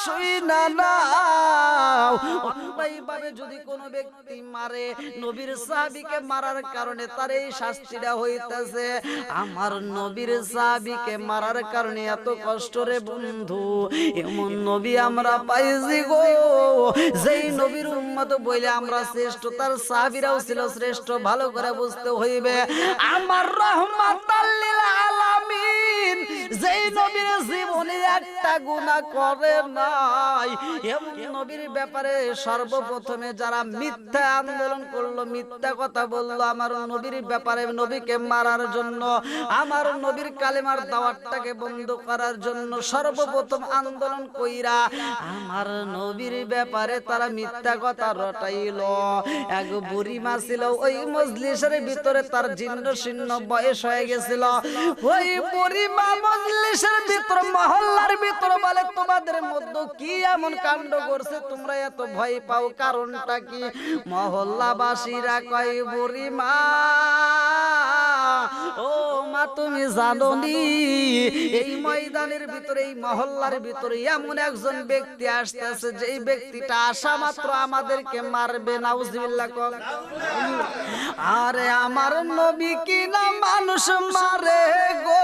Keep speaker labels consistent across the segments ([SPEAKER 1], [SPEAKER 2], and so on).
[SPEAKER 1] শুইনা নাও। অন্যায়ভাবে যদি কোনো ব্যক্তি মারে, নবীর সাহাবীকে মারার কারণে তার এই শাস্তিটা হইতেছে। আমার নবীর সাহাবীকে মারার কারণে এত কষ্ট রে বন্ধু, এমন নবী আমরা পাইছি গো, যেই নবীর উম্মত বলে আমরা শ্রেষ্ঠ, তার সাহাবীরাও ছিল শ্রেষ্ঠ। ভালো করে বুঝতে হইবে, আমার রাহমাতাল লিল আলামিন যেই নবীর জীবনে একটা গুনাহ করে নাই, এমন নবীর ব্যাপারে সর্বপ্রথমে যারা মিথ্যা আন্দোলন করলো, মিথ্যা কথা বললো আমার নবীর ব্যাপারে, নবীকে মারার জন্য, আমার নবীর কালেমার দাওয়াতটাকে বন্ধ করার জন্য সর্বপ্রথম আন্দোলন কইরা আমার নবীর ব্যাপারে তারা মিথ্যা কথা রটাইলো। এক বুড়ি মা ছিল ওই মজলিসের ভিতরে, তার জীর্ণ শীর্ণ বয়স হয়ে গেছিল। ওই বুড়ি মা মজলিসের ভিতর, মহল্লার ভিতর বলে, তোমাদের মধ্যে কি এমন কাণ্ড করছে তোমরা এত ভয় পাও, কারণটা কি? মহল্লাবাসীরা কয়, বুড়ি মা, ও মা তুমি জানো নি এই ময়দানের ভিতরে, এই মহল্লার ভিতরে এমন একজন ব্যক্তি আসতেছে, যেই ব্যক্তিটা আসা মাত্র আমাদেরকে মারবে। নাউজুবিল্লাহ। আরে আমার নবী কি না মানুষ মারে গো,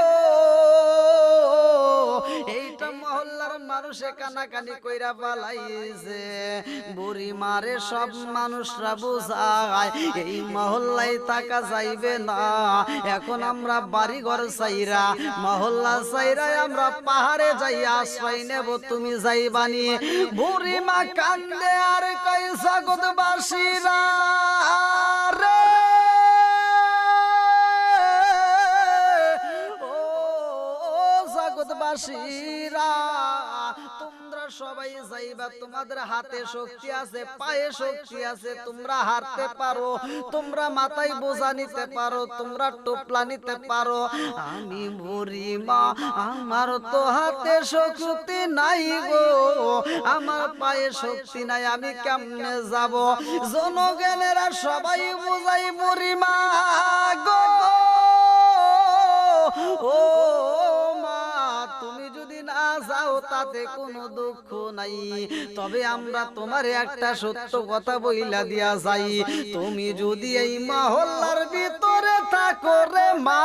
[SPEAKER 1] এইটা মহল্লার মানুষে কানাকানি কইরা পালাইছে। বুড়ি মারে সব মানুষরা বুঝায় এই মহল্লায় থাকা যাইবে না। এখন আমরা বাড়ি ঘর চাইরা, মহল্লা চাইরা আমরা পাহাড়ে যাই আশ্রয় নেব, তুমি যাইবানি। বুড়ি মা কান্দে আর কই, জগৎবাসীরা রে, ও জগৎবাসীরা, তোমরা সবাই যাইবা, তোমাদের হাতে শক্তি আছে, পায়ে শক্তি আছে, তোমরা হারতে পারো, তোমরা মাথায় বোঝা নিতে পারো, তোমরা টোপলা নিতে পারো। আমি বুড়ি মা, আমার তো হাতে শক্তি নাই গো, আমার পায়ে শক্তি নাই, আমি কেমনে যাব? জনগণেরা সবাই বুঝাই, বুড়ি মা গো, ও মা তুমি যদি না যাও তাতে কোনো দুঃখ নাই, তবে আমরা তোমারে একটা সত্য কথা বইলা দিয়া যাই, তুমি যদি এই মহল্লার ভিতরে থাকো রে মা,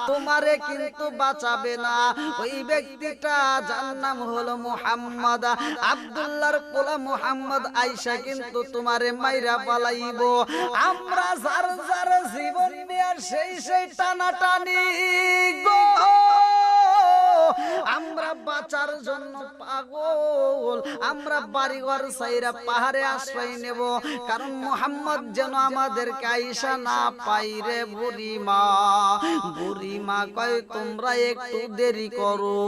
[SPEAKER 1] তোমারে কিন্তু বাঁচাবে না। ওই ব্যক্তিটা যার নাম হলো মুহাম্মদ, আব্দুল্লাহর পোলা মুহাম্মদ আয়েশা কিন্তু তোমারে মাইরা পালাইব। আমরা যার যার জীবন নিয়ে সেই টানাটানি গো, আমরা বাঁচার জন্য পাগল, আমরা বাড়িঘর সাইরা পাহাড়ে আশ্রয় নেব, কারণ মুহাম্মদ যেন আমাদেরকে আয়েশা না পাই রে। বুড়ি মা কয়, তোমরা একটু দেরি করো,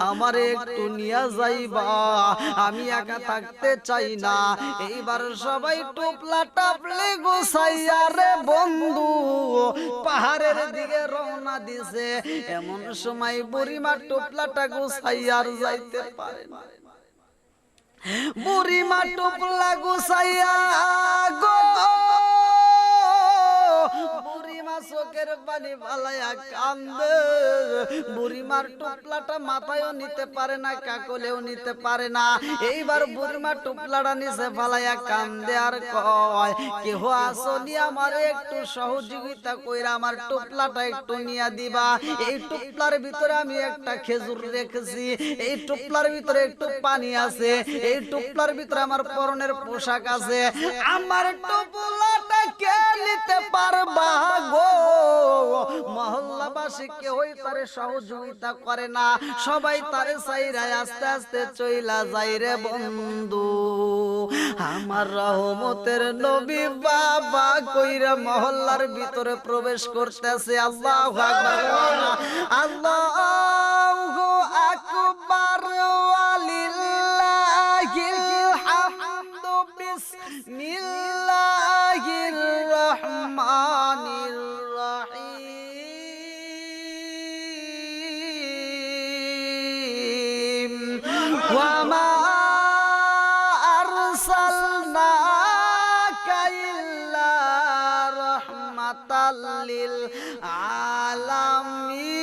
[SPEAKER 1] আমারে একটু নিয়ে যাইবা, আমি একা থাকতে চাই না। এইবার সবাই টোপলা টাপলে গোছাইয়া রে বন্ধু পাহাড়ের দিকে রওনা দিছে। এমন সময় বুড়ি মা টোপলাটা গোছাইয়া আর যাইতে পারে না। বুড়ি মা টোপলা গোছাইয়া গো, বুড়ি মা চোখের পানি ফালাইয়া কান্দে। বুড়ি মার টোপলাটা মাথায়ও নিতে পারে না, কাকলেও নিতে পারে না। এইবার বুড়ি মা টোপলাটা নিচে ফালাইয়া কান্দে আর কয়, কেহ আসনি আমারে একটু সহযোগিতা কইরা আমার টোপলাটা একটু নিয়া দিবা। এই টোপলার ভিতরে আমি একটা খেজুর রেখেছি, এই টোপলার ভিতরে একটু পানি আছে, এই টোপলার ভিতরে আমার পরনের পোশাক আছে, আমার টোপলাটা কে নিতে পারবা গো? মহল্লাবাসী কেউই তারে সহযোগিতা করে না, সবাই তারে চাইরায় আস্তে আস্তে চইলা যায় রে বন্ধু। আমার রহমতের নবী বাবা কইরা মহল্লার ভিতরে প্রবেশ করতেছে। আল্লাহু আকবার, আল্লাহু আকবার, ওয়ালিল্লাহিল হামদু, বিসমিল্লাহির রহমানির রহিম। ওয়া মা আরসালনাকা ইল্লা রাহমাতাল লিল আলামিন।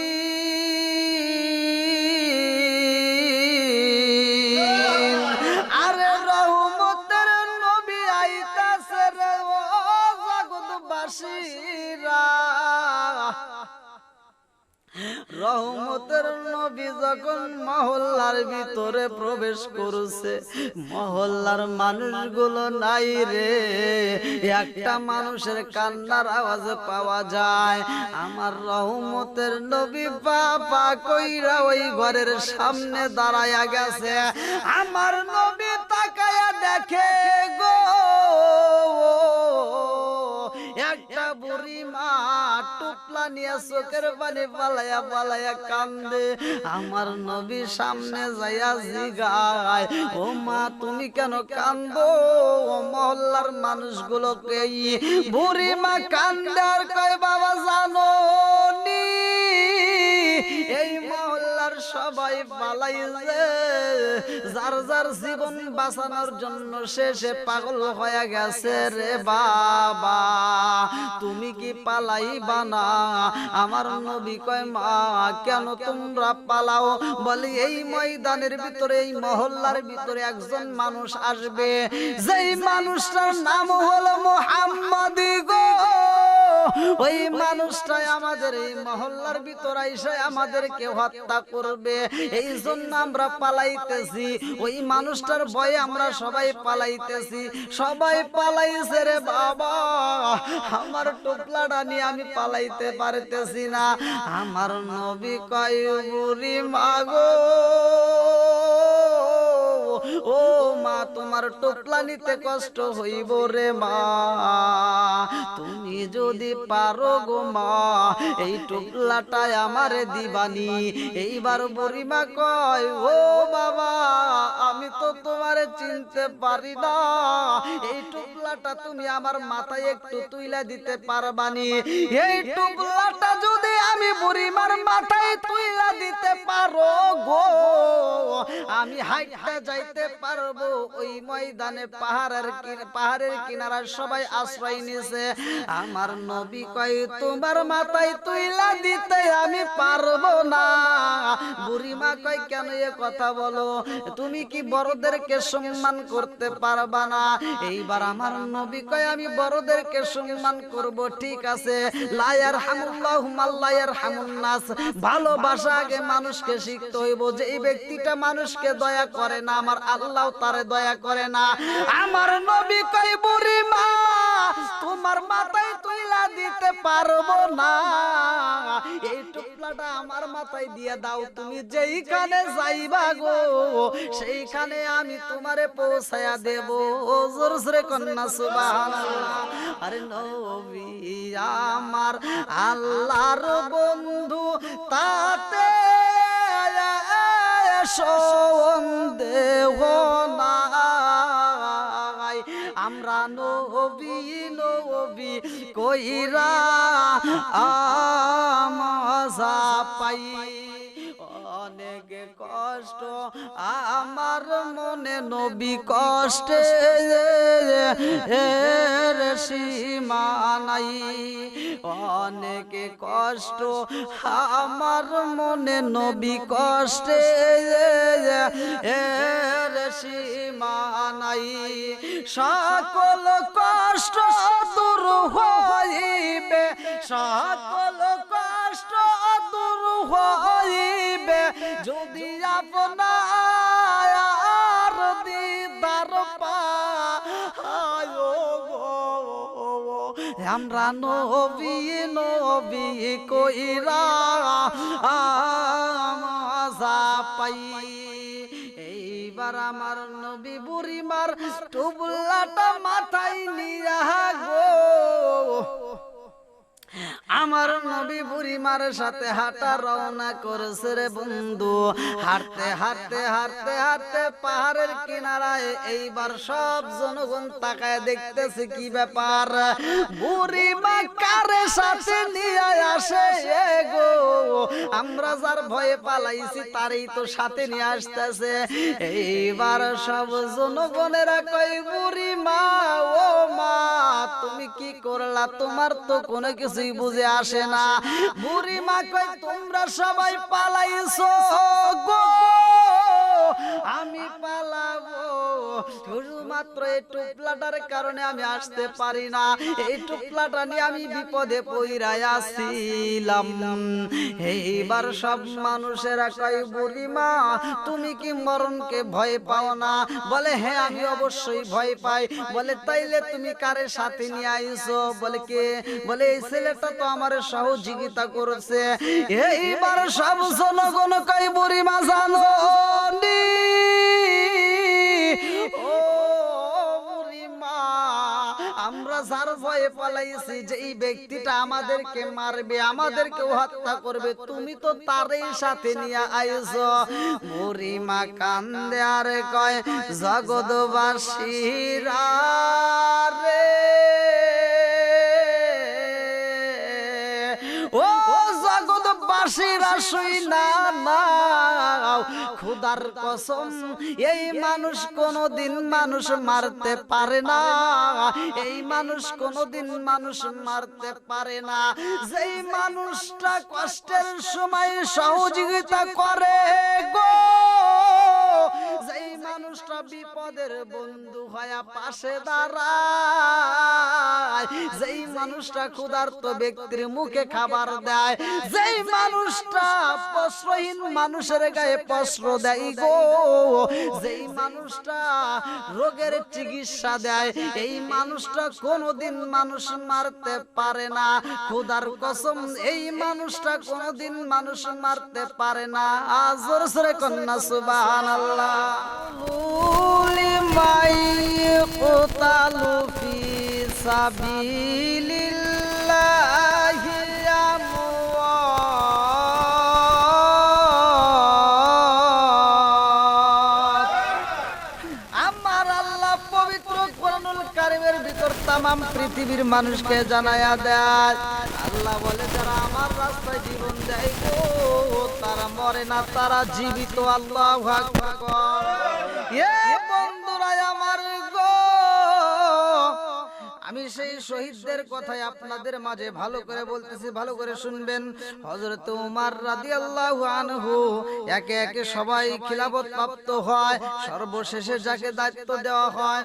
[SPEAKER 1] মহল্লার ভিতরে প্রবেশ করছে, মহল্লার মানুষগুলো নাই রে, একটা মানুষের কান্নার আওয়াজ পাওয়া যায়। আমার রহমতের নবী বাবা কইরা ওই ঘরের সামনে দাঁড়ায়া গেছে। আমার নবী তাকায়া দেখে গো একটা বুড়ি মা টুপলা নিয়ে চোখের পানি পালায়া পালায়া কান্দে। আমার নবী সামনে যাইয়া জিগায়, ও মা তুমি কেন কান্দো? মহল্লার মানুষগুলোকে বুড়ি মা কান্দে আর কয়, বাবা জানো নি এই মহল্লার সবাই পালাইছে, যার যার জীবন বাঁচানোর জন্য সে পাগল হয়ে গেছে রে বাবা, তুমি কি পালাইবা না? আমার নবী কয়, মা কেন তোমরা পালাও? বলি এই ময়দানের ভিতরে এই মহল্লার ভিতরে একজন মানুষ আসবে, যেই মানুষটার নাম হলো মুহাম্মদ গো। ওই মানুষটাই আমাদের এই মহল্লার ভিতরে এসে আমাদেরকে হত্যা করবে, এই জন্য আমরা পালাইতেছি। ওই মানুষটার ভয়ে আমরা সবাই পালাইতেছি। সবাই পালাইছে রে বাবা, আমার টোপলাটা নিয়ে আমি পালাইতে পারতেছি না। আমার নবী কয়, বুড়ি মাগো ও মা তোমার টোপলা নিতে কষ্ট হইব রে মা, তুমি যদি পারো গো মা এই টোপলাটা আমারে দিবানি। এইবার বুড়িমা কয়, ও বাবা আমি তো তোমারে চিনতে পারি না, এই টোপলাটা তুমি আমার মাথায় একটু তুইলা দিতে পারবানি? এই টোপলাটা যদি আমি বুড়িমার মাথায় তুইলা দিতে পারো গো, আমি হাইটা যাইতে পারবো। ওই ময়দানে পাহাড়ের কিনারায় সবাই আশ্রয় নিয়েছে। আমার নবী কয়, তোমার মাথায় তুইলা দিতে আমি পারবো না। বুড়িমা কয়, কেন এ কথা বলো? তুমি কি বড়দেরকে সম্মান করতে পারবা না? এইবার আমার নবী কয়, আমি বড়দেরকে সম্মান করব, ঠিক আছে। লা ইয়ারহামুল্লাহু মান লা ইয়ারহামুন নাস, ভালোবাসা আগে মানুষকে শিখতে হইব। যে এই ব্যক্তিটা মানুষকে দয়া করে না, আমার আল্লাহ তারে দয়া করে না। আমার নবী কয়, বুড়ি মা তোমার মাথায় তুইলা দিতে পারবো না, এই টুকলাটা আমার মাথায় দিয়ে দাও। তুমি যেইখানে যাইবা গো সেইখানে আমি তোমারে পৌঁছায়া দেব। জোর জোরে কন্যা সুবহানাল্লাহ। আরে নবী আমার আল্লাহর বন্ধু, তাতে সন্দেহ নাই, আমরা নবী নবী কইরা মজা পাই। অনেক কষ্ট আমার মনে নবী কষ্টে এর সীমা নাই, অনেক কষ্ট আমার মনে নবী কষ্টে এর সীমা নাই। সকল কষ্ট দূর হইবে, সকল কষ্ট দূর হইবে যদি আপনার দিদার পাই। আমরা নবী নবী কইরা মজা পাই। এইবার আমার নবী বুড়িমার টুবলাটা মাথায় নিয়া গো আমার নবী বুড়িমার সাথে হাঁটা রওনা করেছে রে বন্ধু। হাঁটতে হাঁটতে হাঁটতে হাঁটতে পাহাড়ের কিনারায় এইবার সব জনগণ তাকায় দেখতেছে কি ব্যাপার, বুড়িমা কারে সাথে নিয়ে আসে গো। আমরা যার ভয়ে পালাইছি তারই তো সাথে নিয়ে আসতেছে। এইবার সব জনগণেরা কয়, বুড়িমা ও মা তুমি কি করলা? তোমার তো কোনো কিছুই বুঝে আসে না। বুড়িমা কয়, তোমরা সবাই পালাইছো গো, আমি পালাবো শুধুমাত্র এই টুকলাটার কারণে আমি আসতে পারি না, এই টুকলাটা নিয়ে আমি বিপদে পইরা আছিলাম। এইবার সব মানুষেরা কয় বুড়িমা তুমি কি মরণকে ভয় পাও না? বলে হ্যাঁ আমি অবশ্যই ভয় পাই। বলে তাইলে তুমি কারে সাথে নিয়ে আইছো? বলে কে? বলে এই ছেলেটা তো আমার সহযোগিতা করেছে। এইবার সব জনগণ কয় বুড়িমা জানো নি ও বুড়িমা, আমরা যার ভয়ে পালাইছি যে এই ব্যক্তিটা আমাদেরকে মারবে, আমাদেরকে হত্যা করবে, তুমি তো তারই সাথে নিয়ে আইছো। বুড়িমা কান্দে আর কয় জগৎবাসীরা রে ও জগৎবাসীরা শুই না নাও, খোদার কসম এই মানুষ কোনদিন মানুষ মারতে পারে না, এই মানুষ কোনদিন মানুষ মারতে পারে না। যেই মানুষটা কষ্টের সময় সহযোগিতা করে গো, যেই মানুষটা বিপদের বন্ধু হয়ে পাশে দাঁড়ায়, যেই মানুষটা ক্ষুধার্ত ব্যক্তির মুখে খাবার দেয়, যেই মানুষটা প্রশ্রয়হীন মানুষের গায়ে প্রশ্র দেয় গো, যেই মানুষটা রোগের চিকিৎসা দেয়, এই মানুষটা কোনোদিন মানুষ মারতে পারে না। খোদার কসম এই মানুষটা কোনোদিন মানুষ মারতে পারে না। জোরে জোরে কন্যা সুবহানাল্লাহ। লিমাই কুতালু ফি সাবিলিল্লাহি তামাম পৃথিবীর মানুষকে জানায়া দেয়, আল্লাহ বলে যারা আমার রাস্তায় জীবন দেয় গো তারা মরে না, তারা জীবিত। আল্লাহু আকবার। এ বন্ধুরা আমার গো, আমি সেই শহীদদের কথাই আপনাদের মাঝে ভালো করে বলতেছি, ভালো করে শুনবেন। হযরত ওমর রাদিয়াল্লাহু আনহু একে একে সবাই খিলাফত প্রাপ্ত হয়, সর্বশেষে যাকে দায়িত্ব দেওয়া হয়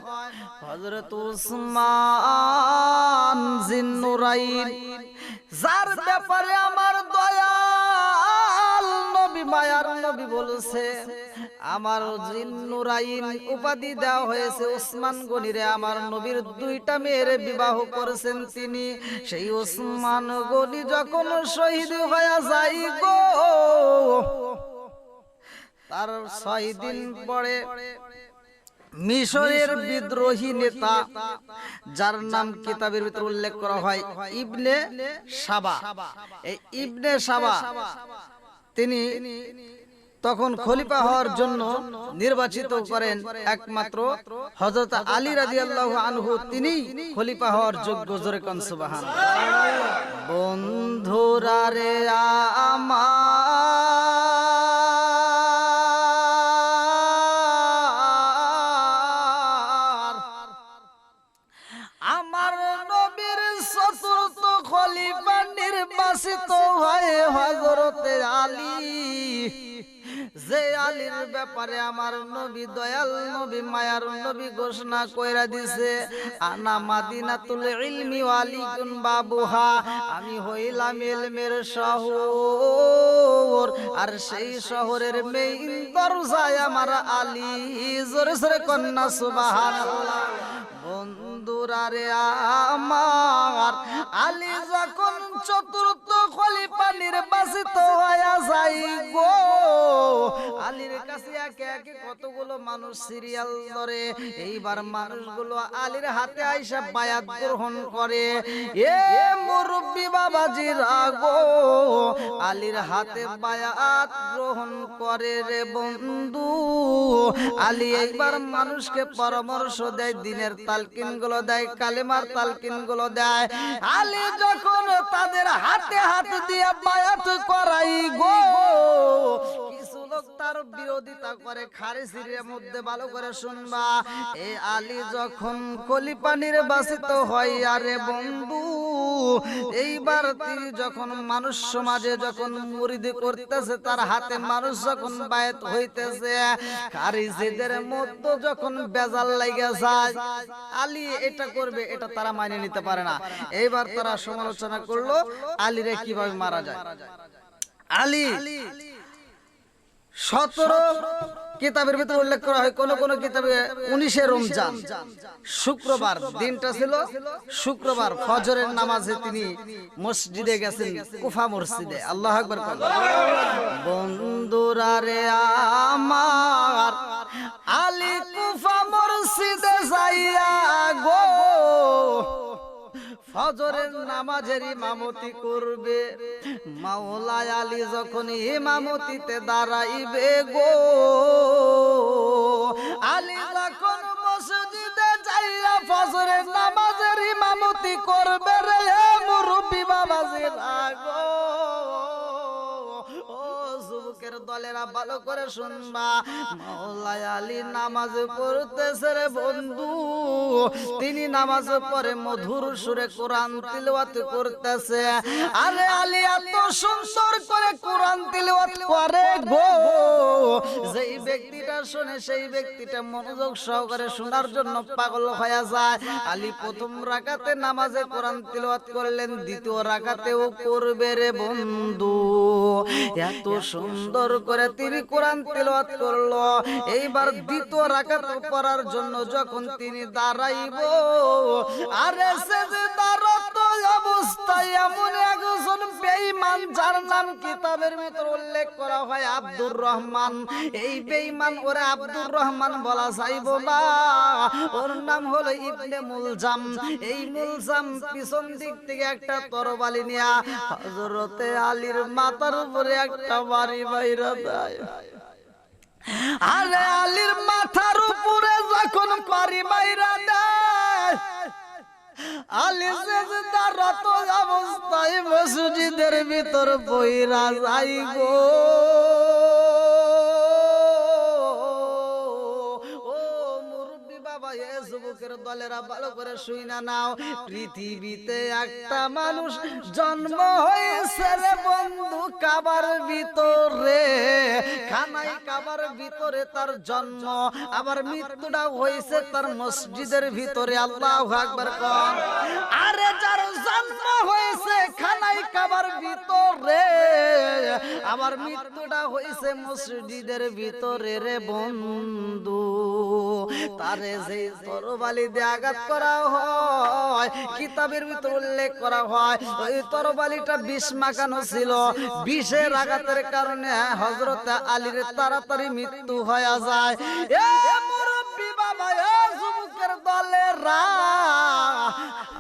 [SPEAKER 1] হযরত উসমান জিন্নুরাইন, যার ব্যাপারে আমার দয়াল নবী মায়ার নবী বলেছে আমার জিন্নুরাইন উপাধি দেওয়া হয়েছে উসমান গনিরে। আমার নবীর দুইটা মেয়ের বিবাহ করেছেন তিনি। সেই উসমান গনি যখন শহীদ হয়ে যায় গো, তার 6 দিন পরে মিশরের বিদ্রোহী নেতা, যার নাম কিতাবের ভিতরে উল্লেখ করা হয় ইবনে সাবা, এই ইবনে সাবা তিনি তখন খলিফা হওয়ার জন্য নির্বাচিত করেন একমাত্র হযরত আলী রাদিয়াল্লাহু আনহু, তিনি খলিফা হওয়ার যোগ্য। জোরে কোন সুবহানাল্লাহ। বন্ধুরা রে আমার নবীর চতুর্থ খলিফা নির্বাচিত হয় হযরতে আলী, যে আলীর ব্যাপারে আমার নবী দয়াল নবী মায়ার নবী ঘোষণা কইরা দিছে আনা মাদিনাতুল ইলমি ওয়া আলিকুন বাবুহা, আমি হইলাম ইলমের শহর আর সেই শহরের মেইন দরজায় আমার আলী। জোরে জোরে কন্যা সুবহানাল্লাহ। বন্ধুরা রে আমার আলী যখন চতুর্থ খলিফা নির্বাচিত হয়ে যায় গো, আলীর কাছে একে একে কতগুলো মানুষ সিরিয়াল ধরে। এইবার মানুষগুলো আলীর হাতে আইসা বায়াত গ্রহণ করে। এ মুরব্বি বাবাজিরা গো, আলীর হাতে বায়াত গ্রহণ করে রে বন্ধু। আলী এইবার মানুষকে পরামর্শ দেয়, দিনের তালকিন গুলো দেয়, কালেমার তালকিন গুলো দেয়। আলী যখন তাদের হাতে হাত দিয়ে বায়াত করাই গো, কিছু লোক তার বিরোধিতা করে, খারিজির মধ্যে ভালো করে শুনবা। এই আলী যখন খলিফা নির্বাচিত হয়, আরে বন্ধু এইবার তিনি যখন মানুষ সমাজে যখন মুরিদি করতেছে, তার হাতে মানুষ যখন বায়াত হইতেছে, খারিজিদের মধ্যে যখন বেজাল লাগা যায়, আলী এটা করবে এটা তারা মানে নিতে পারে না। এইবার তারা সমালোচনা করলো আলীরে কিভাবে মারা যায়। আলী 17 কিতাবের ভিতরে উল্লেখ করা হয়, কোন কোন কিতাবে 19 রমজান শুক্রবার, দিনটা ছিল শুক্রবার, ফজরের নামাজে তিনি মসজিদে গেছেন, কুফা মসজিদে। আল্লাহু আকবার। বন্ধুরা রে আমার, আলী কুফা মসজিদে যাইয়া গো ফজরের নামাজের ইমামতি করবে। মাওলা আলী যখন ইমামতিতে দাঁড়াইবে গো, আলী যখন মসজিদে যাইয়া ফজরের নামাজের ইমামতি করবে রে মুরব্বি বাবাজিরা গো, দলেরা ভালো করে শুনবা। মাওলা আলী নামাজ পড়তেছে রে বন্ধু, তিনি নামাজ পড়ে মধুর সুরে কোরআন তিলাওয়াত করতেছে। আরে আলী এত সুন্দর করে কোরআন তিলাওয়াত করে গো, যেই ব্যক্তিটা শুনে সেই ব্যক্তিটা মনোযোগ সহকারে শোনার জন্য পাগল হয়ে যায়। আলী প্রথম রাকাতে নামাজে কোরআন তিলাওয়াত করলেন, দ্বিতীয় রাকাতেও করবে রে বন্ধু। এত সুন্দর করে তিনি কোরআন তিলাওয়াত করলো। এইবার দ্বিতীয় রাকাত পড়ার জন্য যখন তিনি দাঁড়াইব, আরে সেজদারত অবস্থায় এমন একজন বেঈমান, যার নাম কিতাবের ভিতর উল্লেখ করা হয় আব্দুর রহমান। এই বেঈমান ওরে আব্দুর রহমান বলা যাইব না, ওর নাম হলো ইবনে মুলজাম। এই মুলজাম পিছন দিক থেকে একটা তরবারি নিয়া হযরতে আলীর মাথার উপরে একটা বাড়ি বাইরা দেয়। আরে আলীর মাথার উপরে যখন বাড়ি বাইরা দেয়, আলী সেজদারত অবস্থায় মসজিদের ভিতর বইরা যাই গো। যুবকের দলেরা ভালো করে শুইনা নাও, পৃথিবীতে একটা মানুষ জন্ম হয়েছে রে বন্ধু কাবার ভিতরে, খানাই কাবার ভিতরে তার জন্ম, আবার মৃত্যুটা হয়েছে তার মসজিদের ভিতরে। আল্লাহু আকবার কোন। আরে যার জন্ম হয়েছে খানাই কাবার ভিতরে, আবার মৃত্যুটা হয়েছে মসজিদের ভিতরে রে বন্ধু, তারে যে তরবারি দিয়ে আঘাত করা হয়, কিতাবের ভিতর উল্লেখ করা হয় ওই তরবারিটা বিষ মাখানো ছিল। বিষের আঘাতের কারণে হযরত আলীর তাড়াতাড়ি মৃত্যু হয়ে যায়। এ মুরব্বি বাবা, এ যুবকের দলেরা,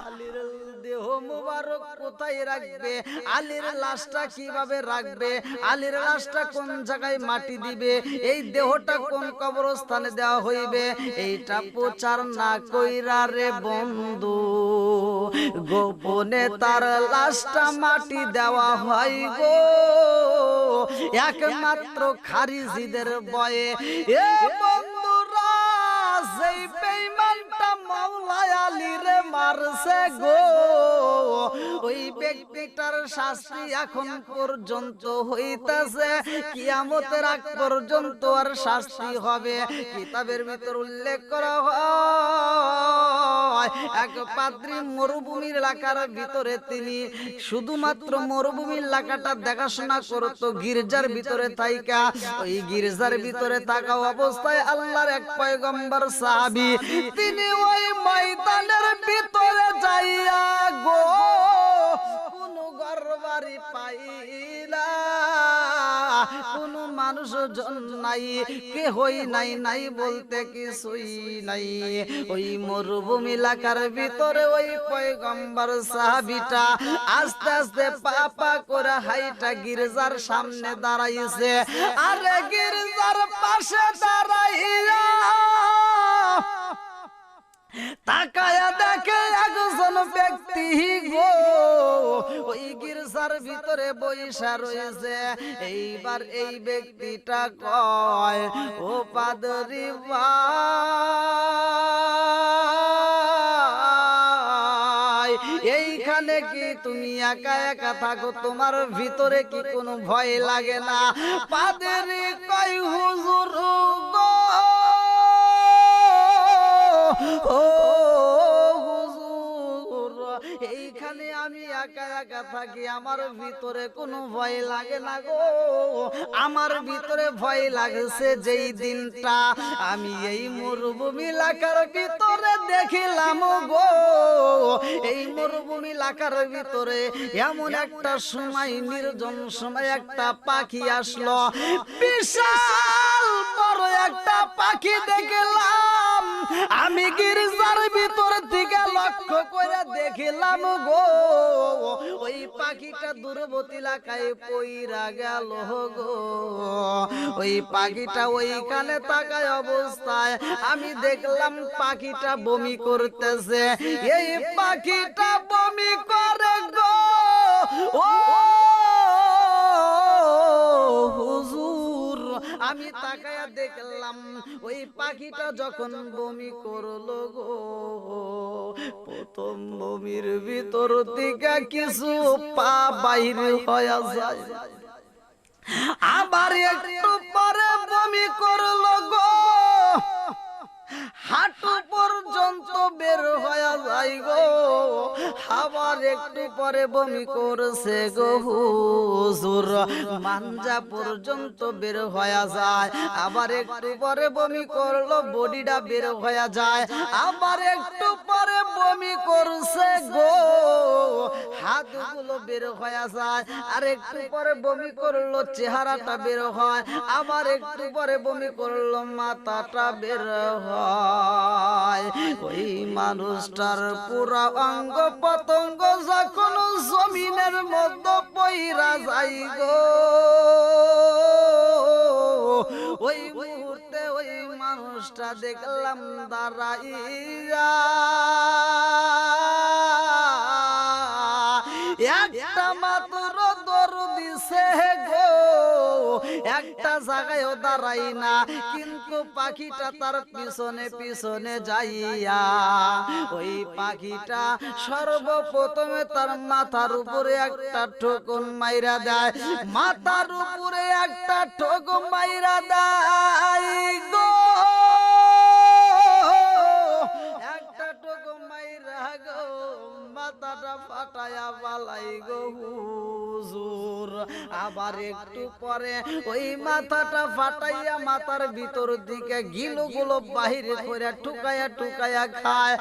[SPEAKER 1] আলীর দেহ মুবারক কোথায় রাখবে? আলীর লাশটা কিভাবে রাখবে? আলীর লাশটা কোন জায়গায় মাটি দিবে? এই দেহটা কোন কবরস্থানে দেওয়া হইবে? এইটা প্রচার না কইরা রে বন্ধু গোপনে তার লাশটা মাটি দেওয়া হয় গো, একমাত্র খারিজিদের ভয়ে। এ বন্ধুরা, সেই বেঈমানটা মাওলা আলীরে মারছে গো, ওই ব্যক্তিটার শাস্তি এখন পর্যন্ত হইতাছে, কিয়ামতের আগ পর্যন্ত আর শাস্তি হবে। কিতাবের ভিতর উল্লেখ করা হয় এক পাদ্রী মরুভূমির এলাকার ভিতরে তিনি শুধুমাত্র মরুভূমির এলাকাটা দেখাশোনা করত গির্জার ভিতরে থাইকা। ওই গির্জার ভিতরে থাকা অবস্থায় আল্লাহর এক পয়গম্বর সাহাবী তিনি ওই ময়দানের ভিতরে যাইয়া গো কোন ঘরবাড়ি পাইলা, কোন মানুষজন নাই, কেহই নাই, নাই বলতে কিছুই নাই। ওই মরুভূমি এলাকার ভিতরে ওই পয়গম্বর সাহাবীটা আস্তে আস্তে পা পা করে হাইটা গির্জার সামনে দাঁড়াইছে। আরে গির্জার পাশে দাঁড়াইয়া তাকায়া দেখে একজন ব্যক্তি গো ওই গির্জা গির্জার ভিতরে বইসা রয়েছে। এইবার এই ব্যক্তিটা কয়, ও পাদরি ভাই, এইখানে কি তুমি একা একা থাকো? তোমার ভিতরে কি কোনো ভয় লাগে না? পাদরি কয়, হুজুর গো, ও হুজুর, এইখানে আমি একা একা থাকি, আমার ভিতরে কোনো ভয় লাগে না গো। আমার ভিতরে ভয় লাগছে যেই দিনটা আমি এই মরুভূমি এলাকার ভিতরে দেখিলাম গো। এই মরুভূমি এলাকার ভিতরে এমন একটা সময়, নির্জন সময়, একটা পাখি আসলো। বিশাল বড় একটা পাখি দেখলাম। আমি গির্জার ভিতর থেকে লক্ষ্য করে দেখিলাম গো, ওই পাখিটা দূরবর্তী এলাকায় পইরা গেল গো। ওই পাখিটা ওইখানে তাকায় অবস্থায় আমি দেখলাম পাখিটা বমি করতেছে। এই পাখিটা বমি করে গো, ও হুজুর, আমি তাকায়া দেখলাম ওই পাখিটা যখন বমি করলো গো, প্রথম বমির ভিতর থেকে কিছু পা বাইর হয়ে যায়, আবার একটু পরে বমি করলো গো, হাঁটু পর্যন্ত বের হয়ে যায় গো, আবার একটু পরে বমি করছে গো হুজুর, মানজা পর্যন্ত বের হয়ে যায়, আবার একটু পরে বমি করলো, বডিটা বের হয়ে যায়, আবার একটু পরে বমি করছে গো, হাতগুলো বের হয়ে যায়, আর একটু পরে বমি করলো, চেহারাটা বের হয়, আবার একটু পরে বমি করলো, মাথাটা বের হয়। ওই মানুষটার পুরা অঙ্গ পতঙ্গ যখন জমিনের মধ্যে পইরা যাই গো, ওই মুহূর্তে ওই মানুষটা দেখলাম দাঁড়াইয়া একটা মাত্র দৌড় দিছে গো, একটা জায়গায়ও দাঁড়াই না, কিন্তু পাখিটা তার পিছনে পিছনে যাইয়া ওই পাখিটা সর্বপ্রথমে তার মাথার উপরে একটা ঠোকন মাইরা দেয়, মাথার উপরে একটা ঠোকন মাইরা দেয় গো, একটা ঠোকন মাইরা গো, মাথাটা ফাটায়া পালাই গো হুজুর। আবার একটু পরে ওই মাথাটা ফাটাইয়া মাথার ভিতর দিকে গিলুগুলো বাহিরে করে টুকায়া টুকায়া খায়।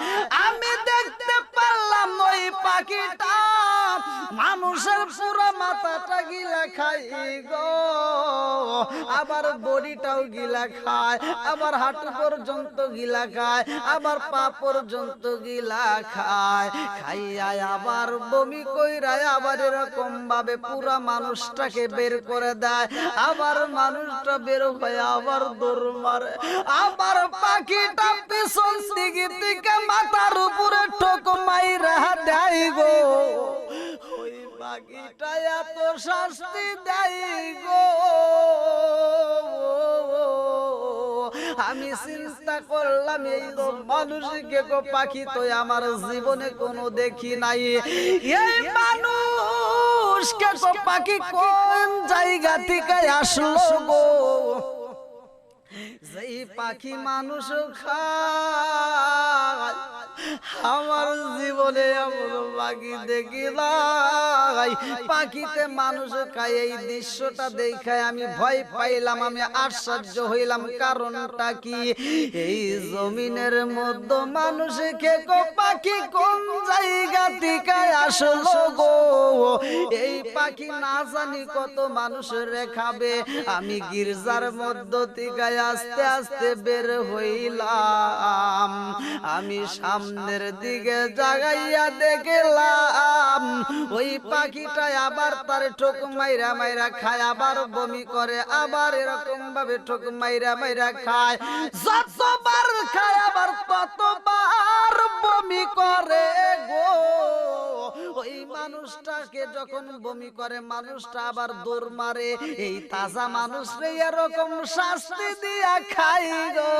[SPEAKER 1] আমি দেখতে পারলাম ওই পাখিটা মানুষের পুরো মাথাটা গিলা খায় গো, আবার বডিটাও গিলা খায়, আবার হাঁটু পর্যন্ত গিলা খায়, আবার পা পর্যন্ত গিলা খায়, খাইয়া আবার বমি কইরা আবার এরকম ভাবে পুরা মানুষটাকে বের করে দেয়, আবার মানুষটা বের হয়ে আবার দৌড় মারে, আবার পাখিটা পিছন দিকে থেকে মাথার উপরে ঠোক মাইরা দেয় গো। ওই পাখিটা এত শাস্তি দেয় গো, আমি চিন্তা করলাম এই তো মানুষকে গো পাখি তো আমার জীবনে কোনো দেখি নাই, এই মানুষকে তো পাখি কোন জায়গা থেকে আসলো গো, যেই পাখি মানুষ খায়, আমার জীবনে এমন পাখি দেখি নাই, পাখিতে মানুষ খায়, এই দৃশ্যটা দেখায় আমি ভয় পাইলাম, আমি আশ্চর্য হইলাম, কারণটা কি? এই জমিনের মধ্যে মানুষ খেকো পাখি কোন জায়গা থেকে আসলো গো, এই পাখি না জানি কত মানুষের খাবে। আমি গির্জার মধ্য থেকে আস্তে আস্তে বের হইলাম, আমি সামনের দিকে জাগাইয়া দেখলাম ওই পাখিটা আবার তার ঠোক মাইরা মাইরা খায়, আবার বমি করে, আবার এরকম ভাবে ঠোক মাইরা মাইরা খায়, যতবার খায় আবার ততবার বমি করে গো। ওই মানুষটা মানুষটাকে যখন বমি করে মানুষটা আবার দৌড় মারে, এই তাজা মানুষরে এরকম শাস্তি দিয়া খাই গো।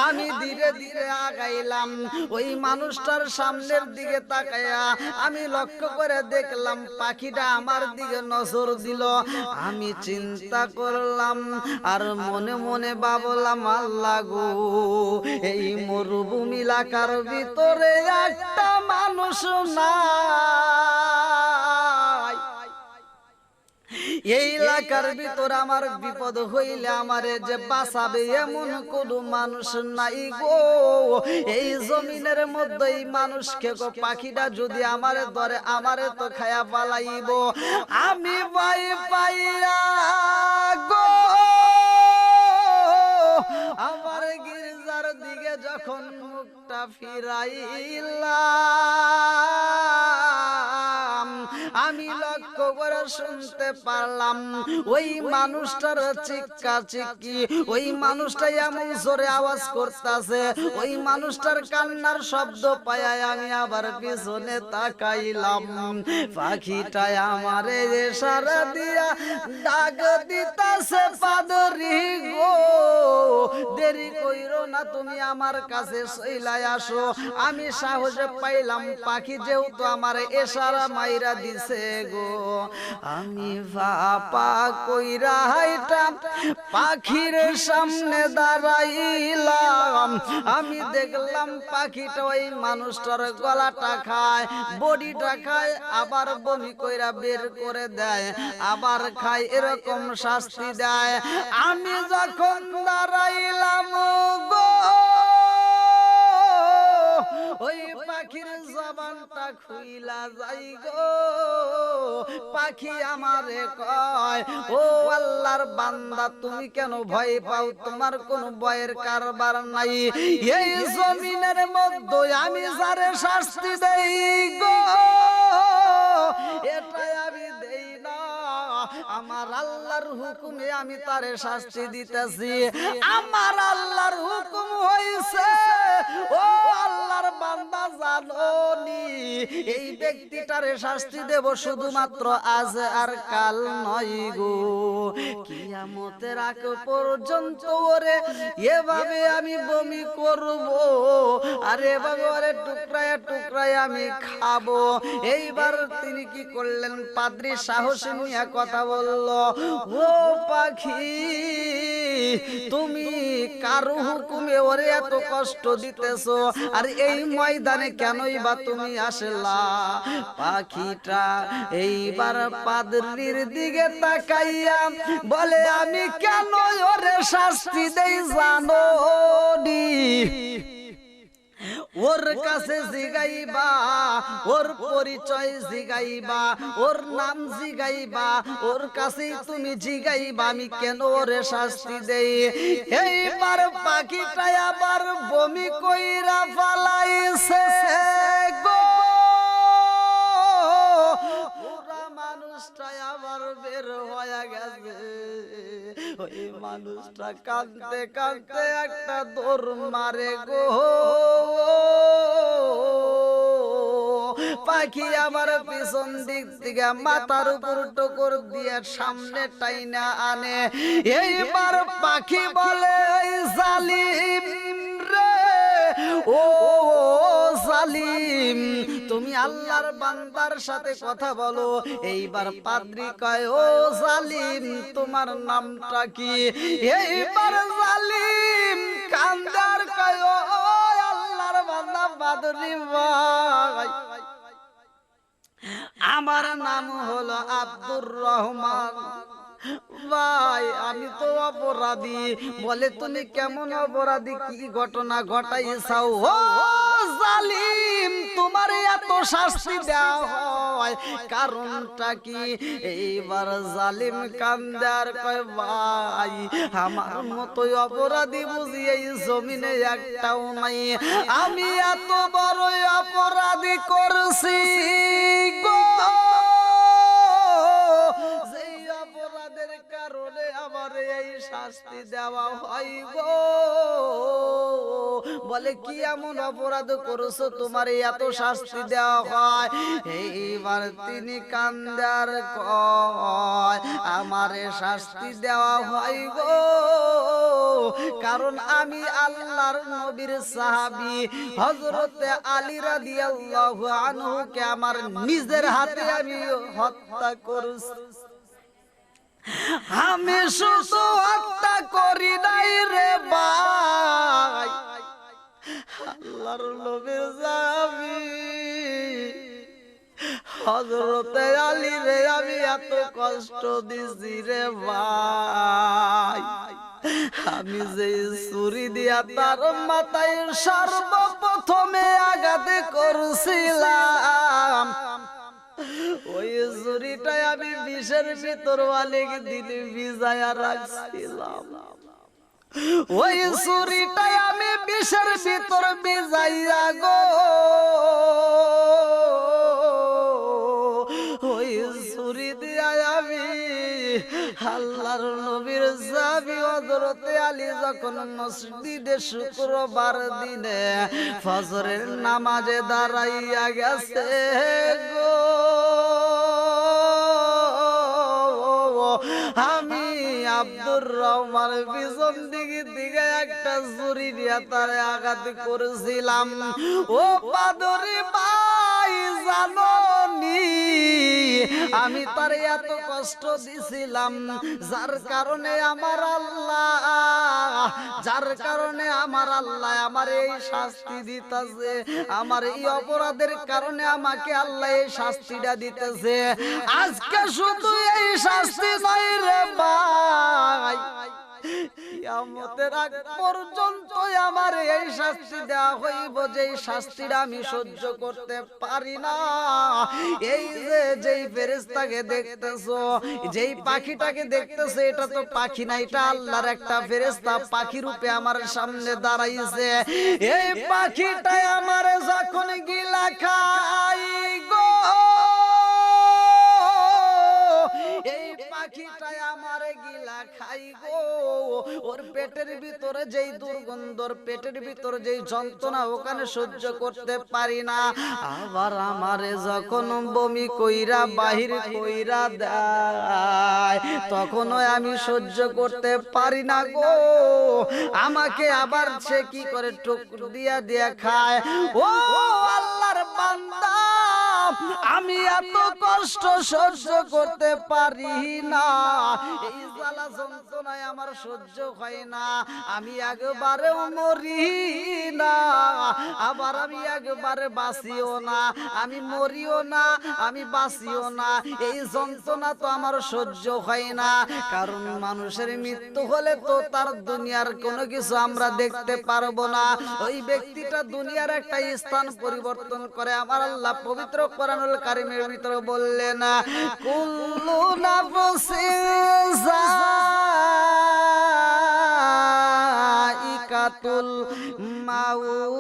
[SPEAKER 1] আমি ধীরে ধীরে আগাইলাম, ওই মানুষটার সামনের দিকে তাকায়া আমি লক্ষ্য করে দেখলাম পাখিটা আমার দিকে নজর দিল। আমি চিন্তা করলাম আর মনে মনে ভাবলাম, আল্লাহ গো, এই মরুভূমি এলাকার ভিতরে একটা মানুষ নাই, এই এলাকার ভিতর আমার বিপদ হইলে আমারে যে বাঁচাবে এমন কোন মানুষ নাই গো। এই জমিনের মধ্যে এই মানুষকে গো পাখিটা যদি আমারে ধরে আমারে তো খায়া পালাইব। আমি ভয় পাইয়া গো আমার গির্জার দিকে যখন মুখটা ফিরাইলাম, আমি লক্ষ্য করে শুনতে পারলাম ওই মানুষটার চিৎকার চিৎকি, ওই মানুষটা এমন জোরে আওয়াজ করতেছে, ওই মানুষটার কান্নার শব্দ পায় আমি আবার পিছনে তাকাইলাম। পাখিটা আমারে ইশারা দিয়া ডাক দিতাছে, পাদরি গো দেরি কইরো না, তুমি আমার কাছে চইলাই আসো। আমি সাহসে পাইলাম পাখি যেহেতু আমার ইশারা মাইরা দিছে গো, আমি ভাপা কইরা হাইটা পাখির সামনে দাঁড়াইলাম। আমি দেখলাম পাখিটা ওই মানুষটার গলাটা খায়, বডিটা খায়, আবার বমি কইরা বের করে দেয়, আবার খায়, এরকম শাস্তি দেয়। আমি যখন দাঁড়াইলাম গো ওই পাখির জবানটা খুইলা যাই গো। পাখি আমারে কয়, ও আল্লাহর বান্দা, তুমি কেন ভয় পাও? তোমার কোন ভয়ের কারবার নাই। এই জমিনের মধ্যে আমি যারে শাস্তি দেই গো, এটাই আমি দেই না, আমার আল্লাহর হুকুমে আমি তারে শাস্তি দিতেছি। আমার আল্লাহর হুকুম হইছে, ও আল্লাহর বান্দা জানোনি, এই ব্যক্তিটারে শাস্তি দেব শুধুমাত্র আজ আর কাল নয় গো, কিয়ামতের আগ পর্যন্ত ওরে এভাবে আমি বমি করব, আর এভাবে ওরে টুকরায় টুকরায় আমি খাবো। এইবার তিনি কি করলেন, পাদ্রী সাহস নিয়ে কথা বলল, ও পাখি, তুমি কারো হুকুমে ওরে এত কষ্ট দিতেছো, আর এই ময়দানে কেনই বা তুমি আসলা? পাখিটা এইবার পাদ্রীর দিকে তাকাইয়া বলে, আমি কেন ওরে শাস্তি দেই জানো নি? ওর কাছে জিগাইবা, ওর পরিচয় জিগাইবা, ওর নাম জিগাইবা, ওর কাছেই তুমি জিগাইবা আমি কেন ওরে শাস্তি দেই। এইবার পাখিটা আবার বমি কইরা ফালাইছে গো, পুরা মানুষটা আবার বের হয়ে গেছে। ওই মানুষটা কাঁদতে কাঁদতে একটা দৌড় মারে গো। পাখি আমার পিছন দিক থেকে মাথার উপর টুকুর দিয়ে সামনে টাইনা আনে। এইবার পাখি বলে, ওই জালিম রে, ও জালিম, তুমি আল্লাহর বান্দার সাথে কথা বলো। এইবার পাদ্রী কয়, ও জালিম, তোমার নামটা কি? এইবার জালিম কান্দার কয়, ও আল্লাহর বান্দা পাদ্রী ভাই, আমার নাম হলো আব্দুর রহমান। ভাই, আমি তো অপরাধী। বলে, তুমি কেমন অপরাধী, কি ঘটনা ঘটাইছাও? ও জালিম, তোমার এত শাস্তি দেওয়া হয় কারণটা কি? এইবার জালিম কান্দার কয়, ভাই, আমার মতোই অপরাধী বুঝি এই জমিনে একটাও নাই। আমি এত বড় অপরাধী করছি গো, যেই অপরাধের কারণে আমার এই শাস্তি দেওয়া হয় গো। বলে কি এমন অপরাধ করেছো তোমার এত শাস্তি দেওয়া হয়? এইবার তিনি কান্দে আর কয় আমারে শাস্তি দেওয়া হয় গো, কারণ আমি আল্লাহর নবীর সাহাবী হযরতে আলী রাদিয়াল্লাহু আনহুকে আমার নিজের হাতে আমি হত্যা করেছি। আমি শুধু হত্যা করি নাই রে ভাই, আল্লাহর নবীর সাহাবী হযরতে আলী রে আমি এত কষ্ট দিছি রে ভাই। আমি যে ছুরি দিয়া তার মাথায় সর্বপ্রথমে আঘাত করছিলাম, ওই ছুরিটাই আমি বিষের ভিতর অনেক দিন ভিজায়া রাখছিলাম। ওই ছুরিটাই আমি বিষের ভিতর ভিজাইয়া গো, ওই ছুরি দিয়া আমি আল্লাহর নবীর সাহাবী হযরতে আলী যখন মসজিদে শুক্রবার দিনে ফজরের নামাজে দাঁড়াইয়া গেছে গো, আমি আব্দুর রহমান পিছন দিকে একটা ছুরি দিয়ে তারে আঘাত করেছিলাম। ও পাদরি ভাই জানো নি আমি তারে এত কষ্ট দিছিলাম যার কারণে আমার আল্লাহ আমার এই শাস্তি দিতেছে, আমার এই অপরাধের কারণে আমাকে আল্লাহ এই শাস্তিটা দিতেছে। আজকে শুধু এই শাস্তি নয় রে ভাই, কিয়ামতের আগ পর্যন্ত আমার এই শাস্তি দেওয়া হইব, যে শাস্তিটা আমি সহ্য করতে পারি না। এই যে যেই ফেরেশতাকে দেখতেছো, যেই পাখিটাকে দেখতেছো, এটা তো পাখি না, এটা আল্লাহর একটা ফেরেশতা পাখি রূপে আমার সামনে দাঁড়াইছে। এই পাখিটাই আমার যখন গিলা খাই গো, এই পাখিটাই আমার গিলা খাই গো, ওর পেটের ভিতরে যেই দুর্গন্ধর, পেটের ভিতরে যেই যন্ত্রণা ওখানে সহ্য করতে পারি না। আবার আমারে যখন বমি কইরা বাহির কইরা দেয় তখনও আমি সহ্য করতে পারি না গো, আমাকে আবার সে কি করে টুকর দিয়া দিয়া খায়। ও আল্লাহর বান্দা, আমি এত কষ্ট সহ্য করতে পারি না, এই জ্বালা যন্ত্রণায় আমার সহ্য হয় না। আমি একবারেও মরি না, আবার আমি একবারে বাঁচিও না, আমি মরিও না, আমি বাঁচিও না। এই যন্ত্রণা তো আমার সহ্য হয় না, কারণ মানুষের মৃত্যু হলে তো তার দুনিয়ার কোনো কিছু আমরা দেখতে পারবো না। ওই ব্যক্তিটা দুনিয়ার একটা স্থান পরিবর্তন করে। আমার আল্লাহ পবিত্র কোরআনুল কারীমের ভিতরে বললেন, কুল্লু নাফসিন যায়িকাতুল মাউত।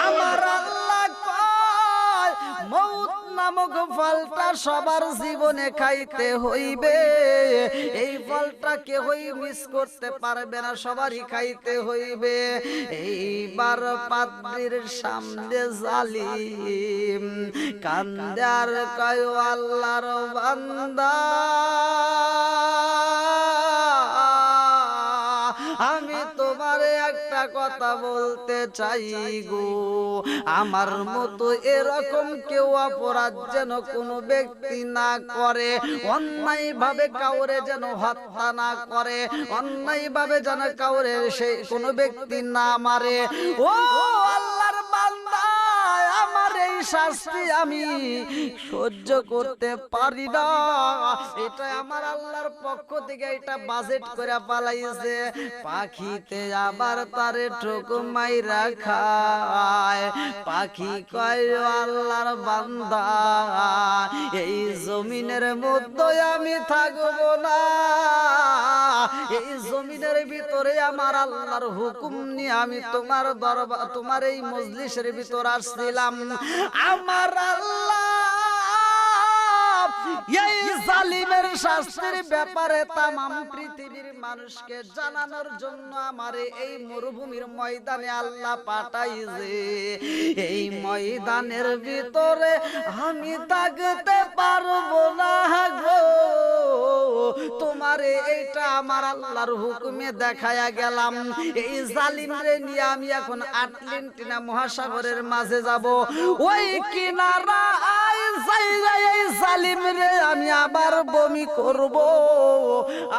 [SPEAKER 1] আমার আল্লাহ কয় মউত নামক ফলটা সবার জীবনে খাইতে হইবে, এই ফলটা কেউই মিস করতে পারবে না, সবারই খাইতে হইবে। এইবার পাদ্রীর সামনে জালিম কান্দে আর কয় আল্লাহর বান্দা, আমি তোমারে একটা কথা বলতে চাই গো, আমার মতো এরকম কেউ অপরাধ যেন কোনো ব্যক্তি না করে, অন্যায় ভাবে কাউরে যেন হত্যা না করে, অন্যায় ভাবে যেন কাউরে সেই কোনো ব্যক্তি না মারে। ও আল্লাহর বান্দা, আমার এই শাস্তি আমি সহ্য করতে পারি না, এটা আমার আল্লাহর পক্ষ থেকে এটা বাজেট করে পালাইছে। পাখিতে আবার তারে ঠোক মাইরা খায়, পাখি কয় আল্লাহর বান্দা, এই জমিনের মধ্যে আমি থাকবো না, এই জমিনের ভিতরে আমার আল্লাহর হুকুম নিয়ে আমি তোমার দরবার, তোমার এই মজলিসের ভিতর আসছিলাম। আমার আল্লাহ এই জালিমের শাস্তির ব্যাপারে তামাম পৃথিবীর মানুষকে জানানোর জন্য আমারে এই মরুভূমির ময়দানে আল্লাহ পাঠাইছে। এই ময়দানের ভিতরে আমি থাকতে পারবো না গো, তোমারে এইটা আমার আল্লাহর হুকুমে দেখায়া গেলাম। এই জালিমরে নিয়ে আমি এখন আটলান্টিনা মহাসাগরের মাঝে যাব। ওই কিনারা এই জালিমরে আমি আবার বমি করব,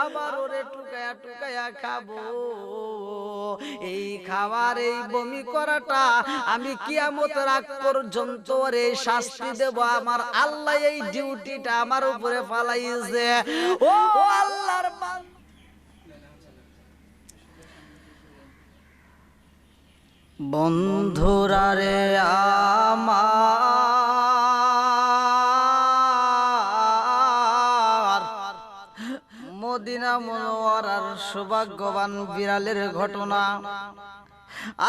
[SPEAKER 1] আবার ওরে টুকায়া টুকায়া খাবো। এই খাবার এই বমি করাটা আমি কিয়ামতের আগ পর্যন্ত ওরে শাস্তি দেব। আমার আল্লাহ এই ডিউটিটা আমার উপরে ফালাইছে। ও আল্লাহর বন্ধুরা রে আমার, মদিনা মুনওয়ারার সৌভাগ্যবান বিড়ালের ঘটনা।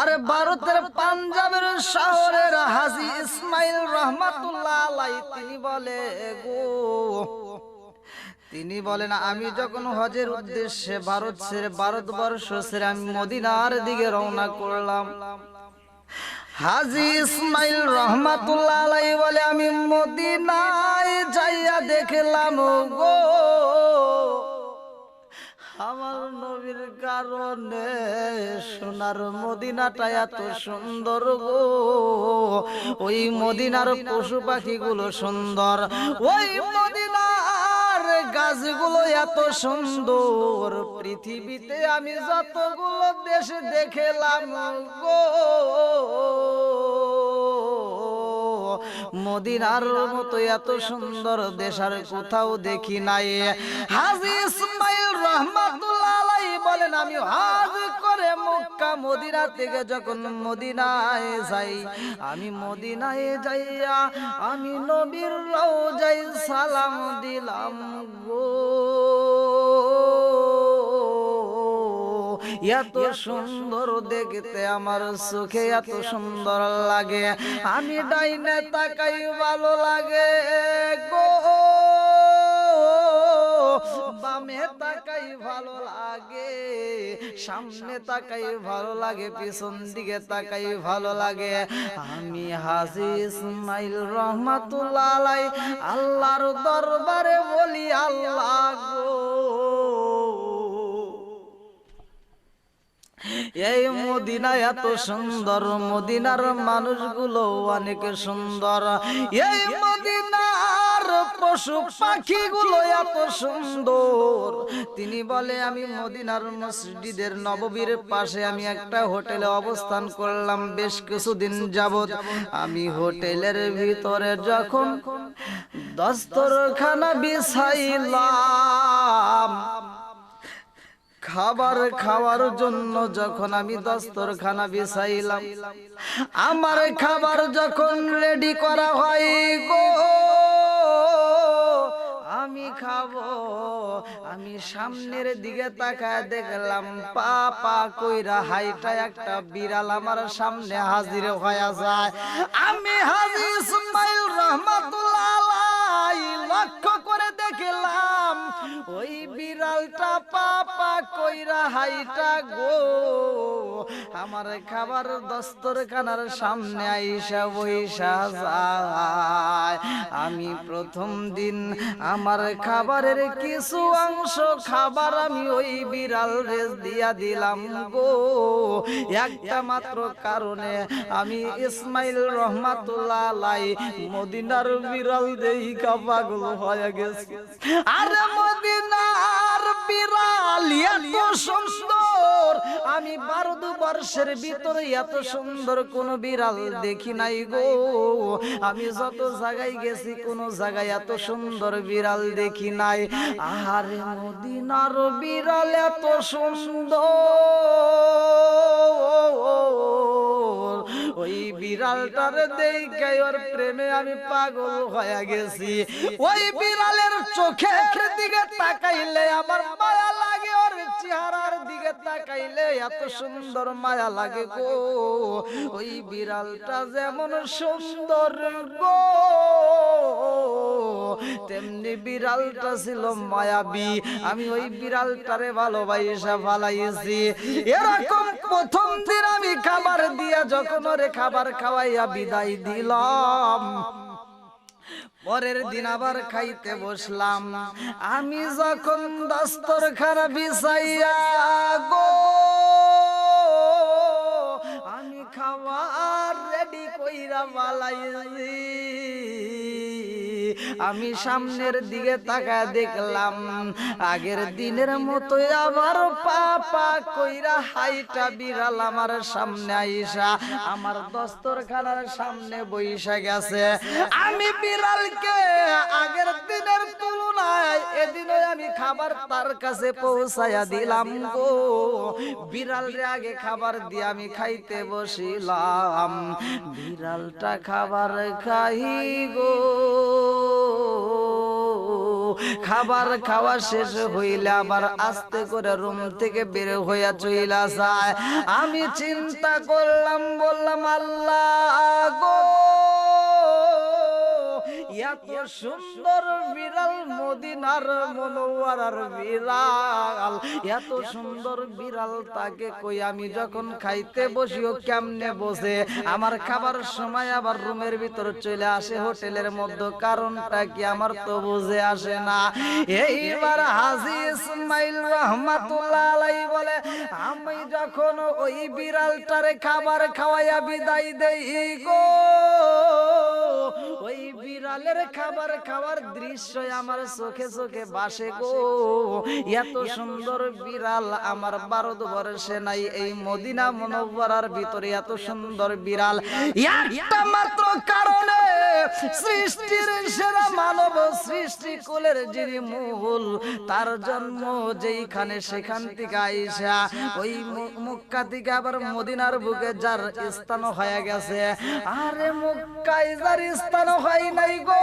[SPEAKER 1] আর ভারতের পাঞ্জাবের শহরের হাজী ইসমাইল রহমাতুল্লাহ আলাইহি তিনি বলেন আমি যখন হজের উদ্দেশ্যে ভারতবর্ষ ছেড়ে আমি মদিনার দিকে রওনা করলাম। হাজী ইসমাইল রহমাতুল্লাহ আলাইহি বলে আমি মদিনায় যাইয়া দেখলাম গো, আমার নবীর কারণে সোনার মদিনাটা এত সুন্দর গো। ওই মদিনার পশু পাখিগুলো সুন্দর, ওই মদিনার গাছগুলো এত সুন্দর। পৃথিবীতে আমি যতগুলো দেশ দেখলাম গো, মদিনার মতো এত সুন্দর দেশ আর কোথাও দেখি নাই। হাজী ইসমাইল রহমাতুল্লাহ আলাইহি বলেন আমি হজ করে মক্কা মদিনা থেকে যখন মদিনায় যাই, আমি মদিনায় যাইয়া আমি নবীর রওজায় সালাম দিলাম গো। এত সুন্দর দেখতে আমার চোখে এত সুন্দর লাগে, আমি ডাইনে তাকাই ভালো লাগে গো, বামে তাকাই ভালো লাগে, সামনে তাকাই ভালো লাগে, পিছন দিকে তাকাই ভালো লাগে। আমি হাজী ইসমাইল রহমাতুল্লাহ আলাইহি আল্লাহর দরবারে বলি আল্লাহ গো, এই মদিনা এত সুন্দর, মদিনার মানুষগুলো অনেক সুন্দর, এই মদিনার পশু পাখিগুলো এত সুন্দর। তিনি বলে আমি মদিনার মসজিদের নববীর পাশে আমি একটা হোটেলে অবস্থান করলাম বেশ কিছুদিন যাবত। আমি হোটেলের ভিতরে যখন দস্তরখানা বিছাইলাম, খাবার খাওয়ার জন্য যখন আমি দস্তরখানা বিছাইলাম, আমার খাবার যখন রেডি করা হয় গো, আমি খাবো, আমি সামনের দিকে তাকায় দেখলাম পা পা কইরা হাইটা একটা বিড়াল আমার সামনে হাজির হয়ে যায়। আমি হাজী ইসমাইল রহমাতুল্লাহ আলাইহি লক্ষ্য করে দেখলাম ওই বিড়ালটা পা পা কইরা হাইটা গো আমার খাবার দস্তরখানার সামনে আইসা বইসা যায়। আমি প্রথম দিন আমার খাবারের কিছু অংশ খাবার আমি ওই বিড়াল রেস দিয়া দিলাম গো, একটা মাত্র কারণে আমি ইসমাইল রহমাতুল্লাহ আলাইহি মদিনার বিড়াল দেইখা পাগল হয়ে গেছি। আরে মদিনার বিড়াল এত সুন্দর, আমি 12 বর্ষের ভিতরে এত সুন্দর কোন বিড়াল দেখি নাই গো। আমি যত জায়গায় গেছি কোন জায়গায় এত সুন্দর বিড়াল দেখি নাই। আরে মদিনার বিড়াল এত সুন্দর, ওই বিড়ালটার দেখে ওর প্রেমে আমি পাগল হয়ে গেছি। ওই বিড়ালের চোখের দিকে তাকাইলে আমার মায়া লাগে, ওর চেহারার দিকে তাকাইলে এত সুন্দর মায়া লাগে গো, ওই বিড়ালটা যেমন সুন্দর গো তেমনি বিড়ালটা ছিল মায়াবী। আমি ওই বিড়ালটারে ভালোবাসা ফালাইছি। এরকম প্রথম দিন আমি খাবার দিয়া যখন ওরে খাবার খাওয়াইয়া বিদায় দিলাম, পরের দিন আবার খাইতে বসলাম। আমি যখন দস্তরখানা বিছাইয়া গো আমি খাবার রেডি কইরা বালাইছি, আমি সামনের দিকে তাকায় দেখলাম আগের দিনের মতো আবার পাপা কইরা হাইটা বিড়াল আমার সামনে আইসা আমার দস্তরখানার সামনে বইসা গেছে। আমি বিড়ালকে আগের দিনের তুলনায় এদিনও আমি খাবার তার কাছে পৌঁছায়া দিলাম গো। বিড়াল রে আগে খাবার দিয়ে আমি খাইতে বসিলাম, বিড়ালটা খাবার খাই গো। খাবার খাওয়া শেষ হইলে আবার আস্তে করে রুম থেকে বের হইয়া চইলা যায়। আমি চিন্তা করলাম, বললাম আল্লাহ গো এত সুন্দর বিড়াল, মদিনার মনোয়ারার বিড়াল, এত সুন্দর বিড়াল তাকে কই আমি যখন খাইতে বসিও কেমনে বসে, আমার খাবার সময় আবার রুমের ভিতর চলে আসে হোটেলের মধ্যে, কারণটা কি আমার তো বুঝে আসে না। এইবার হাজী ইসমাইল রহমাতুল্লাহ আলাইহি বলে আমি যখন ওই বিড়ালটারে খাবার খাওয়াইয়া বিদায় দেই গো, ওই বিড়ালের খাবার খাওয়ার দৃশ্য আমার চোখে চোখে ভাসে গো। এত সুন্দর বিড়াল আমার ভারতবর্ষে নাই, এই মদিনা মুনাওয়ারার ভিতরে এত সুন্দর বিড়াল একটা মাত্র কারণে সৃষ্টির সেরা মানব সৃষ্টি কুলের যিনি মূল, তার জন্ম যেইখানে সেখান থেকে আইসা ওই মক্কা থেকে আবার মদিনার বুকে যার স্থান হয়ে গেছে। আরে মক্কায় যার স্থান হয় নাই গো,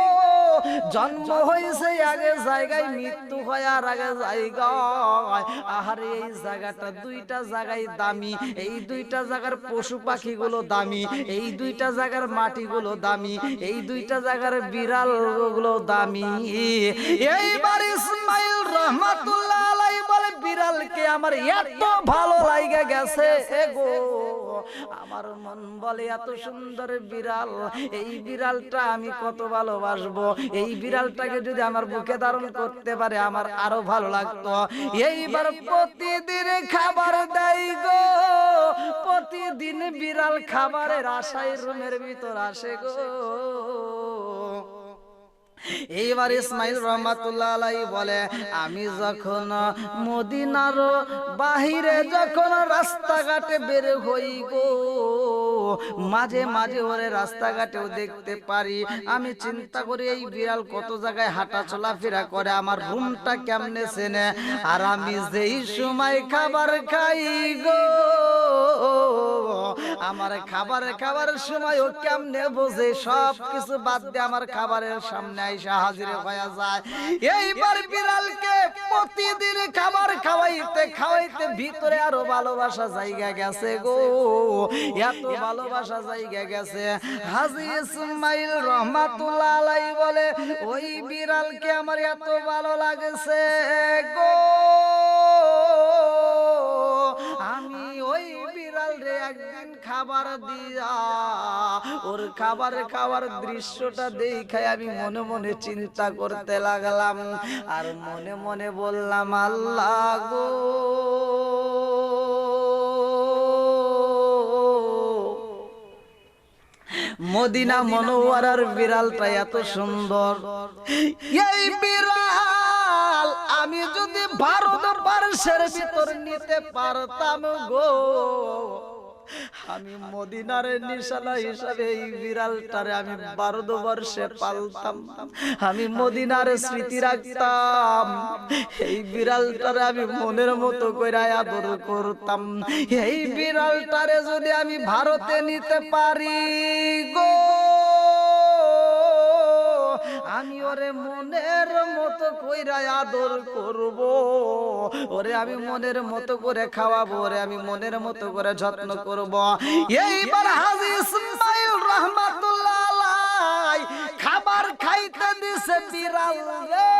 [SPEAKER 1] জন্ম হয়েছে আগে জায়গায়, মৃত্যু হয় আর আগে জায়গায়। আহারে এই জায়গাটা দুইটা জায়গায় দামি, এই দুইটা জায়গার পশু পাখি গুলো দামি, এই দুইটা জায়গার মাটি গুলো দামি, এই দুইটা জায়গার বিড়াল গুলো দামি। এইবার ইসমাইল রহমাতুল্লাহ আলাইহি বলে বিড়ালকে আমার এত ভালো লাগে গেছে গো, আমার মন বলে এত সুন্দর বিড়াল, এই বিড়ালটা আমি কত ভালোবাসবো, এই বিড়ালটাকে যদি আমার বুকে ধারণ করতে পারে আমার আরো ভালো লাগতো। এইবার প্রতিদিন খাবার দেয় গো, প্রতিদিন বিড়াল খাবারের আশায় রুমের ভিতর আসে গো। এইবার ইসমাইল রহমাতুল্লাহ আলাইহি বলে আমি যখন মদিনার বাহিরে যখন রাস্তাঘাটে বের হই গো, মাঝে মাঝে ওরে রাস্তাঘাটেও দেখতে পারি, আমি চিন্তা করি এই বিড়াল কত জায়গায় হাঁটা চলাফেরা করে, আমার রুমটা কেমনে চেনে। আর আমি যেই সময় খাবার খাই গো, আমার খাবার সময় ও কেমনে বোঝে, সব কিছু বাদ দিয়ে আমার খাবারের সামনে আইসা হাজির হয়ে যায়। এইবার বিড়ালকে প্রতিদিন খাবার খাওয়াইতে খাওয়াইতে ভিতরে আরো ভালোবাসা জায়গা গেছে গো, এত ভালোবাসা জায়গা গেছে। হাজী ইসমাইল রহমাতুল্লাহ আলাইহি বলে ওই বিড়ালকে আমার এত ভালো লাগছে গো, আমি ওই বিড়াল রে একদিন খাবার দিয়া ওর খাবার খাওয়ার দৃশ্যটা দেখাই আমি মনে মনে চিন্তা করতে লাগলাম, আর মনে মনে বললাম আল্লাহ গো মদিনা মুনাওয়ারার বিড়ালটা এত সুন্দর, এই বিড়াল আমি যদি ভারতবর্ষের ভিতর নিতে পারতাম গো, আমি মদিনার নিশানা হিসাবে এই বিড়ালটারে আমি ভারতবর্ষে পালতাম, আমি মদিনার স্মৃতি রাখতাম, এই বিড়ালটারে আমি মনের মতো করে আদর করতাম। এই বিড়ালটারে যদি আমি ভারতে নিতে পারি গো, আমি ওরে মনের মতো কইরা আদর করব, ওরে আমি মনের মতো করে খাওয়াবো, ওরে আমি মনের মতো করে যত্ন করব। এইবার হাজী ইসমাইল রহমাতুল্লাহ আলাইহি খাবার খাইতে দিছে বিড়াল রে,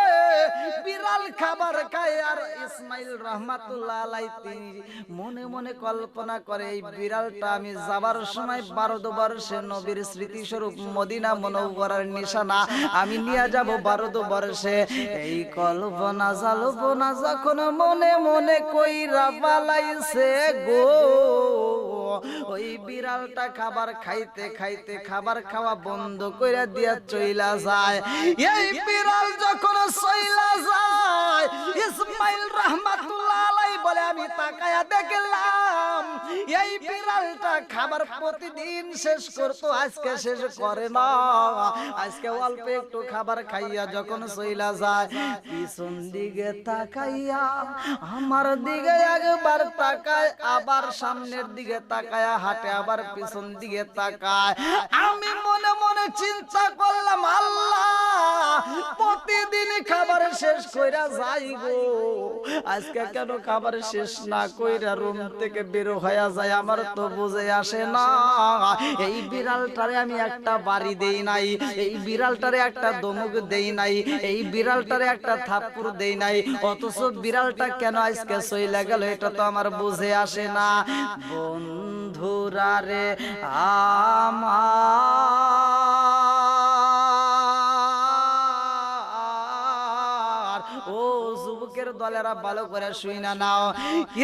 [SPEAKER 1] বিড়াল খাবার খায়। আর ইসমাইল রহমাতুল্লাহ আলাইহি তিনি মনে মনে কল্পনা করে এই বিড়ালটা আমি যাবার সময় 12 বর্ষে নবীর স্মৃতি স্বরূপ মদিনা মুনাওয়ারার নিশানা আমি নিয়ে যাব 12 বর্ষে। এই কল্পনা জালপনা যখন মনে মনে কইরা পালাইছে গো, ওই বিড়ালটা খাবার খাইতে খাইতে খাবার খাওয়া বন্ধ কইরা দিয়া চইলা যায়। এই বিড়াল যখন চইলা যায়, ইসমাইল রহমাতুল্লাহ আলাইহি বলে আমি তাকায়া দেখলাম এই বিড়ালটা খাবার প্রতিদিন শেষ করতো, আজকে শেষ করে না। আজকে অল্প একটু খাবার খাইয়া যখন চইলা যায়, পিছন দিকে তাকাইয়া আমার দিকে একবার তাকায়, আবার সামনের দিকে তাকায়, হাঁটে আবার পিছন দিকে তাকায়। আমি মনে মনে চিন্তা করলাম, আল্লাহ প্রতিদিন খাবার শেষ কইরা যাই গো, আজকে কেন খাবার শেষ না কইরা রুম থেকে বের হয়ে যায়, আমার তো বুঝে আসে না। এই বিড়ালটারে আমি একটা বাড়ি দেই নাই, এই বিড়ালটারে একটা দমক দেই নাই, এই বিড়ালটারে একটা থাপ্পড় দেই নাই, অথচ বিড়ালটা কেন আজকে চইলা গেল এটা তো আমার বুঝে আসে না। বন্ধুরা রে আমার, ও যুবকের দলেরা ভালো করে শুইনা নাও।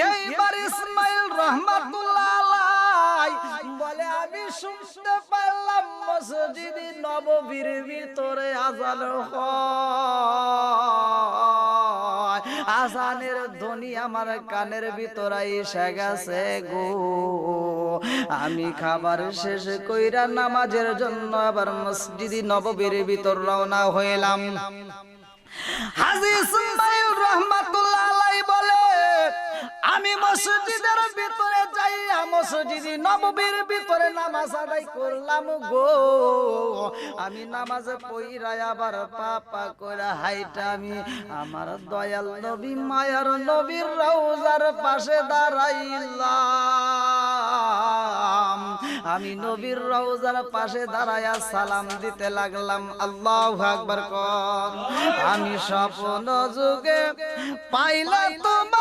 [SPEAKER 1] এইবার ইসমাইল রহমাতুল্লাহ আলাইহি বলে আমি শুনতে পারলাম মসজিদে নববীর ভিতরে আযান হয়, আযানের ধ্বনি আমার কানের ভিতরে এসে গেছে গো। আমি খাবার শেষ কইরা নামাজের জন্য আবার মসজিদে নববীর ভিতর রওনা হইলাম। হাজী ইসমাইল রহমাতুল্লাহ আলাইহি বলে আমি মসজিদের ভিতরে যাইয়া মসজিদে নববীর ভিতরে নামাজ আদায় করলাম গো। আমি নামাজে পইরা আবার পাপা কইরা হাইটা আমি আমার দয়াল নবী মায়ার নবীর রওজার পাশে দাঁড়াইলাম। আমি নবীর রওজার পাশে দাঁড়ায়া সালাম দিতে লাগলাম। আল্লাহু আকবার কর। আমি স্বপ্ন যুগে পাইলা তোমার